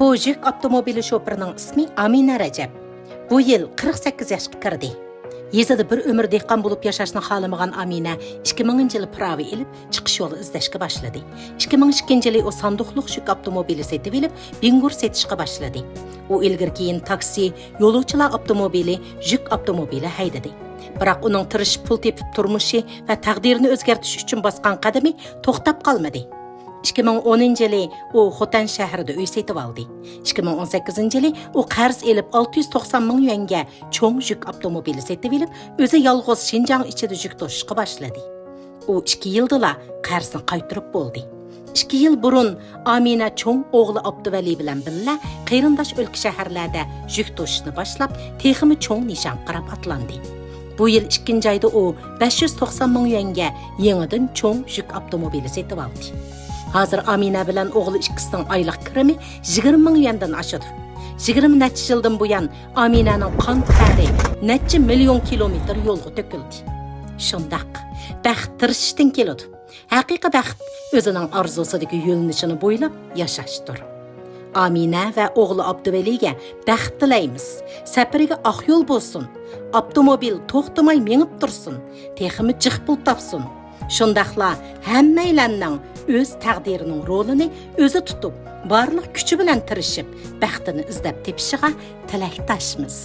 Bu yük avtomobili şoförünün ismi Amina Rajab. Bu yıl 48 yaşga kirdi. Yezada bir ömür dehqon bulup yaşashni xalamagan Amina 2000-yılı pravi ilip chiqish yo'li izlashga boshladi. 2002-yılı o sanduqluq yük avtomobili setib elib, bingur setishga boshladi. U ilgari keyin taksi, yo'lovchilar avtomobili, yük avtomobili haydadi. Biroq uning tirishib pul tepib turmushi va taqdirini o'zgartirish uchun bosgan qadami to'xtab qolmadi. 2010-yılı o Xotan shahrida uy setib oldi. 2018-yılı o qarz elib 690 ming yuanga cho'ng yük avtomobili setib elib, o'zi yolg'iz Shinjang ichida yük to'shishga boshladi. U 2 yildala qarzini qaytarib bo'ldi. 2 yil burun Amina cho'ng o'g'li Abduvali bilan birga qarindosh o'lka shaharlarda yük to'shishni boshlab, texmi cho'ng nishon qarab atlandi. Bu yil 2-chi oyda o 590 ming yuanga yangidan cho'ng yük avtomobili setib oldi. Hazır Amina bilan o'g'li ikkisining oylik kirimi 20 ming yuandan oshadi. 20 necha yildan buyon Aminaning qon tari necha million kilometr yo'lga to'kildi. Shundaq, baxt tirishishdan keladi. Haqiqiy baxt o'zining orzusidagi yo'lnishini bo'ylab yashashdir. Amina va o'g'li Abduvaliga baxt tilaymiz. Safariga oq yo'l bo'lsin. Avtomobil to'xtamay menib tursin. Texmi jiq pul topsin. Shundaqla hammaylarning o'z taqdirining rolini o'zi tutib, barliq kuchi bilan tirishib, baxtini izlab tepishiga tilakdoshmiz.